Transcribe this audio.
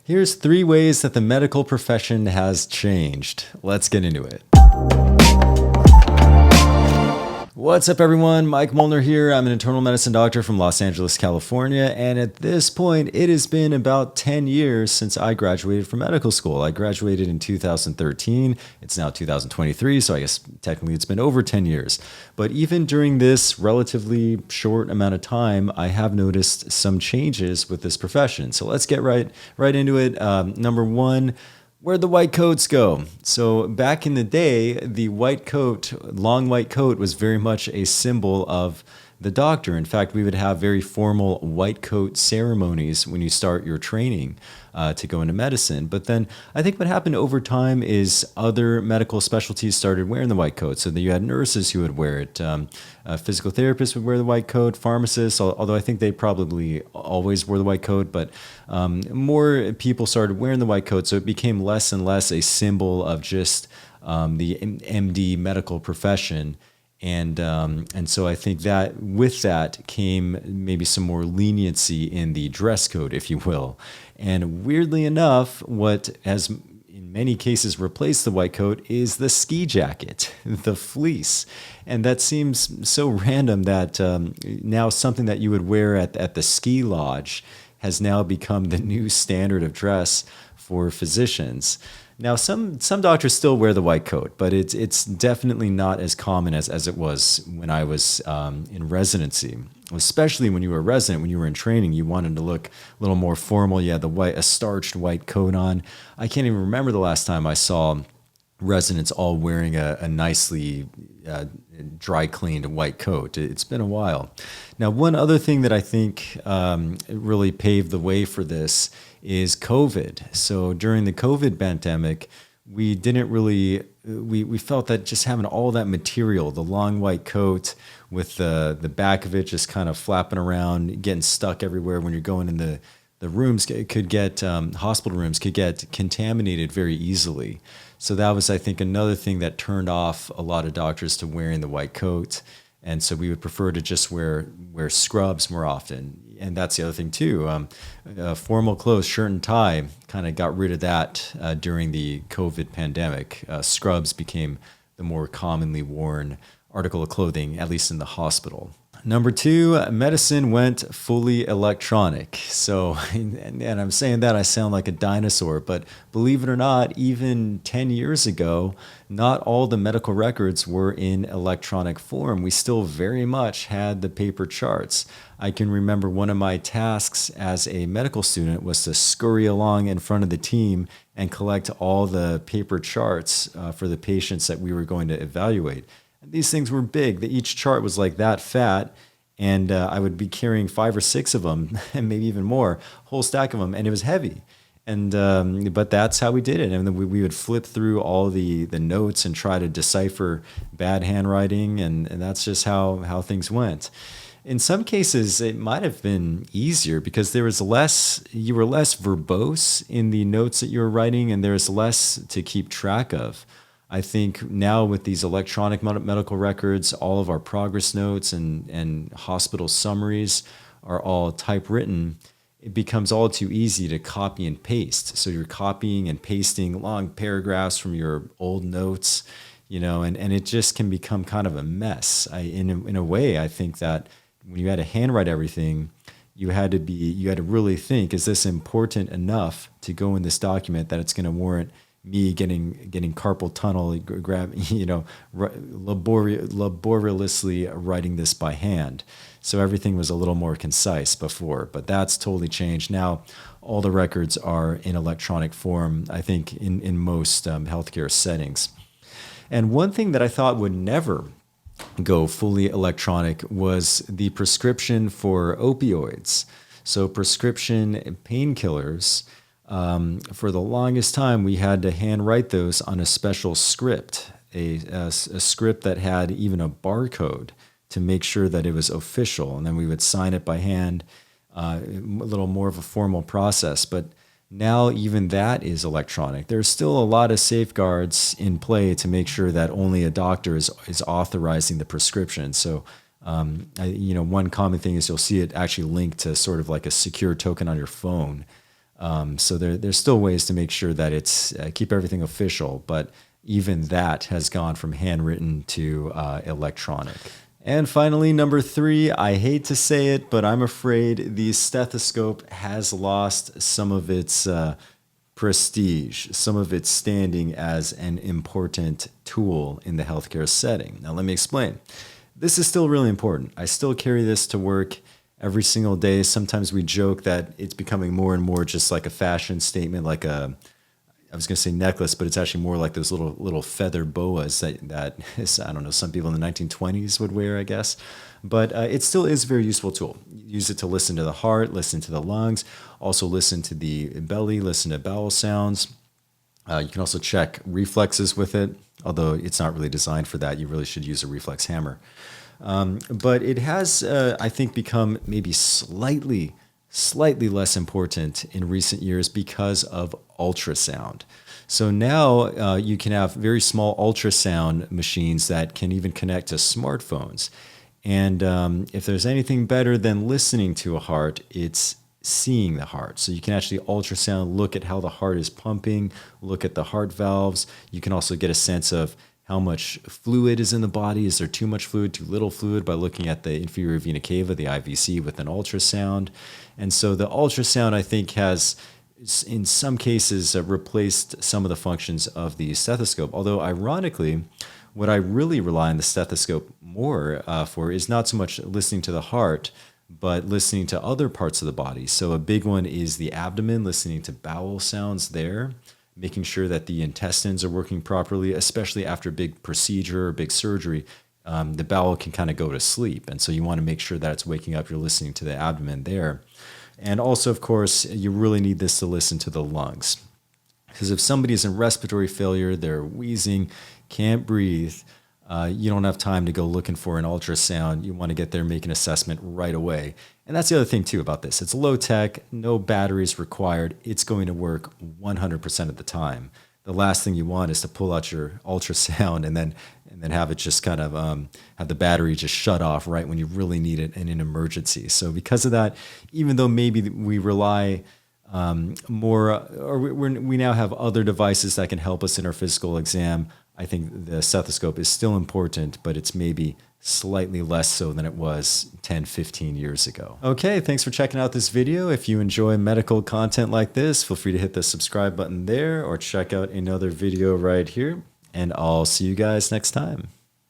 Here's 3 ways that the medical profession has changed. Let's get into it. What's up, everyone? Mike Muellner here. I'm an internal medicine doctor from Los Angeles, California. And at this point, it has been about 10 years since I graduated from medical school. I graduated in 2013. It's now 2023, so I guess technically it's been over 10 years. But even during this relatively short amount of time, I have noticed some changes with this profession. So let's get right into it. Number 1, where'd the white coats go? So back in the day, the white coat, long white coat, was very much a symbol of the doctor. In fact, we would have very formal white coat ceremonies when you start your training to go into medicine. But then I think what happened over time is other medical specialties started wearing the white coat. So that you had nurses who would wear it, physical therapists would wear the white coat, pharmacists, although I think they probably always wore the white coat, but more people started wearing the white coat. So it became less and less a symbol of just the MD medical profession. And so I think that with that came maybe some more leniency in the dress code, if you will. And weirdly enough, what has in many cases replaced the white coat is the ski jacket, the fleece. And that seems so random that now something that you would wear at the ski lodge has now become the new standard of dress for physicians. Now, some doctors still wear the white coat, but it's definitely not as common as it was when I was in residency. Especially when you were a resident, when you were in training, you wanted to look a little more formal. You had a starched white coat on. I can't even remember the last time I saw residents all wearing a nicely dry cleaned white coat. It's been a while. Now, one other thing that I think really paved the way for this is COVID. So during the COVID pandemic, we didn't really, we felt that just having all that material, the long white coat with the back of it just kind of flapping around, getting stuck everywhere when you're going in the rooms, could get, hospital rooms could get contaminated very easily. So that was, I think, another thing that turned off a lot of doctors to wearing the white coat. And so we would prefer to just wear scrubs more often. And that's the other thing too. Formal clothes, shirt and tie, kind of got rid of that during the COVID pandemic. Scrubs became the more commonly worn article of clothing, at least in the hospital. Number 2, medicine went fully electronic. So, and I'm saying that I sound like a dinosaur, but believe it or not, even 10 years ago, not all the medical records were in electronic form. We still very much had the paper charts. I can remember one of my tasks as a medical student was to scurry along in front of the team and collect all the paper charts for the patients that we were going to evaluate. These things were big. Each chart was like that fat, and I would be carrying 5 or 6 of them, and maybe even more, whole stack of them, and it was heavy. And but that's how we did it. And then we would flip through all the notes and try to decipher bad handwriting, and that's just how things went. In some cases, it might have been easier because you were less verbose in the notes that you were writing, and there was less to keep track of. I think now with these electronic medical records, all of our progress notes and hospital summaries are all typewritten. It becomes all too easy to copy and paste. So you're copying and pasting long paragraphs from your old notes, and it just can become kind of a mess. In a way, I think that when you had to handwrite everything, you had to really think, is this important enough to go in this document that it's going to warrant me getting carpal tunnel, laboriously writing this by hand. So everything was a little more concise before, but that's totally changed. Now all the records are in electronic form, I think, in most healthcare settings. And one thing that I thought would never go fully electronic was the prescription for opioids. So prescription painkillers, for the longest time, we had to handwrite those on a special script, a script that had even a barcode to make sure that it was official. And then we would sign it by hand, a little more of a formal process. But now even that is electronic. There's still a lot of safeguards in play to make sure that only a doctor is authorizing the prescription. So, one common thing is you'll see it actually linked to sort of like a secure token on your phone. So there's still ways to make sure that it's keep everything official, but even that has gone from handwritten to electronic. And finally, number 3, I hate to say it, but I'm afraid the stethoscope has lost some of its prestige, some of its standing as an important tool in the healthcare setting. Now, let me explain. This is still really important. I still carry this to work every single day. Sometimes we joke that it's becoming more and more just like a fashion statement, like I was going to say necklace, but it's actually more like those little feather boas that is, I don't know, some people in the 1920s would wear, I guess. But it still is a very useful tool. Use it to listen to the heart, listen to the lungs, also listen to the belly, listen to bowel sounds. You can also check reflexes with it, although it's not really designed for that. You really should use a reflex hammer. But it has, I think, become maybe slightly less important in recent years because of ultrasound. So now you can have very small ultrasound machines that can even connect to smartphones. And if there's anything better than listening to a heart, it's seeing the heart. So you can actually ultrasound, look at how the heart is pumping, look at the heart valves. You can also get a sense of how much fluid is in the body. Is there too much fluid, too little fluid, by looking at the inferior vena cava, the IVC, with an ultrasound. And so the ultrasound, I think, has, in some cases, replaced some of the functions of the stethoscope. Although, ironically, what I really rely on the stethoscope more for is not so much listening to the heart, but listening to other parts of the body. So a big one is the abdomen, listening to bowel sounds there, making sure that the intestines are working properly, especially after a big procedure or big surgery. The bowel can kind of go to sleep. And so you want to make sure that it's waking up. You're listening to the abdomen there. And also, of course, you really need this to listen to the lungs. Because if somebody's in respiratory failure, they're wheezing, can't breathe, you don't have time to go looking for an ultrasound. You want to get there, make an assessment right away. And that's the other thing, too, about this. It's low tech, no batteries required. It's going to work 100% of the time. The last thing you want is to pull out your ultrasound and then have it just kind of have the battery just shut off right when you really need it in an emergency. So because of that, even though maybe we rely more, or we now have other devices that can help us in our physical exam, I think the stethoscope is still important, but it's maybe slightly less so than it was 10, 15 years ago. Okay, thanks for checking out this video. If you enjoy medical content like this, feel free to hit the subscribe button there or check out another video right here. And I'll see you guys next time.